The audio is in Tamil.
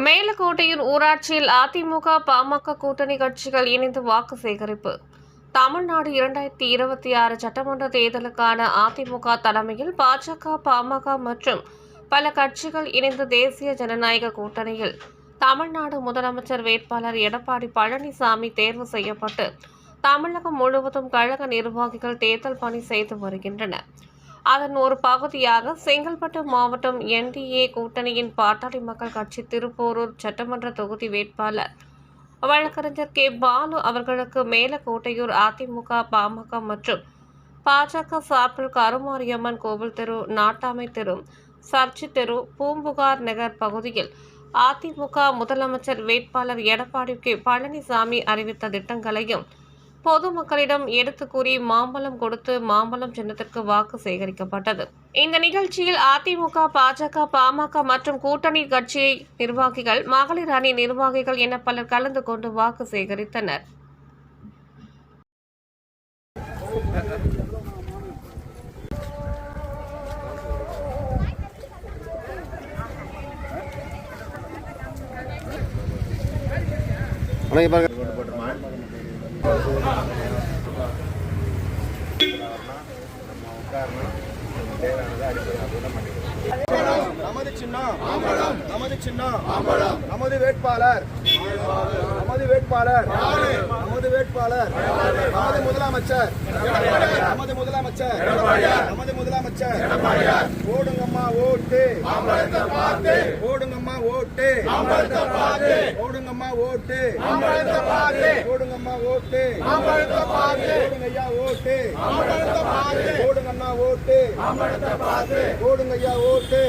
மேலக்கோட்டையில் ஊராட்சியில் அதிமுக பாமக கூட்டணி கட்சிகள் இணைந்து வாக்கு சேகரிப்பு. தமிழ்நாடு 2026 சட்டமன்ற தேர்தலுக்கான அதிமுக தலைமையில் பாஜக, பாமக மற்றும் பல கட்சிகள் இணைந்து தேசிய ஜனநாயக கூட்டணியில் தமிழ்நாடு முதலமைச்சர் வேட்பாளர் எடப்பாடி பழனிசாமி தேர்வு செய்யப்பட்டு தமிழகம் முழுவதும் கழக நிர்வாகிகள் தேர்தல் பணி செய்து வருகின்றனர். அதன் ஒரு பகுதியாக செங்கல்பட்டு மாவட்டம் என்டிஏ கூட்டணியின் பாட்டாளி மக்கள் கட்சி திருப்போரூர் சட்டமன்ற தொகுதி வேட்பாளர் வழக்கறிஞர் கே. பாலு அவர்களுக்கு மேலக்கோட்டையூர் அதிமுக, பாமக மற்றும் பாஜக சார்பில் கருமாரியம்மன் கோவில் தெரு, நாட்டாமை தெரு, சர்ச்சி தெரு, பூம்புகார் நகர் பகுதியில் அதிமுக முதலமைச்சர் வேட்பாளர் எடப்பாடி கே. பழனிசாமி அறிவித்த திட்டங்களையும் பொதுமக்களிடம் எடுத்து கூறி மாம்பழம் கொடுத்து மாம்பழம் சின்னத்திற்கு வாக்கு சேகரிக்கப்பட்டது. இந்த நிகழ்ச்சியில் அதிமுக, பாஜக, பாமக மற்றும் கூட்டணி கட்சி நிர்வாகிகள், மகளிர் அணி நிர்வாகிகள் என பலர் கலந்து கொண்டு வாக்கு சேகரித்தனர். நமது சின்னம் நமது சின்னம் நமது வேட்பாளர் நமது வேட்பாளர் நமது வேட்பாளர் நமது முதலமைச்சர் நமது முதலமைச்சர் நமது முதலமைச்சர் ஓடுங்கம்மா ஓட்டு ஓடுங்கம்மா ஓட்டு ஓடுங்கம்மா ஓட்டு ஓடுங்கம்மா ஓட்டு ஓடுங்கய்யா ஓட்டு ஓடுங்கண்ணா ஓட்டு ஓடுங்கய்யா ஓட்டு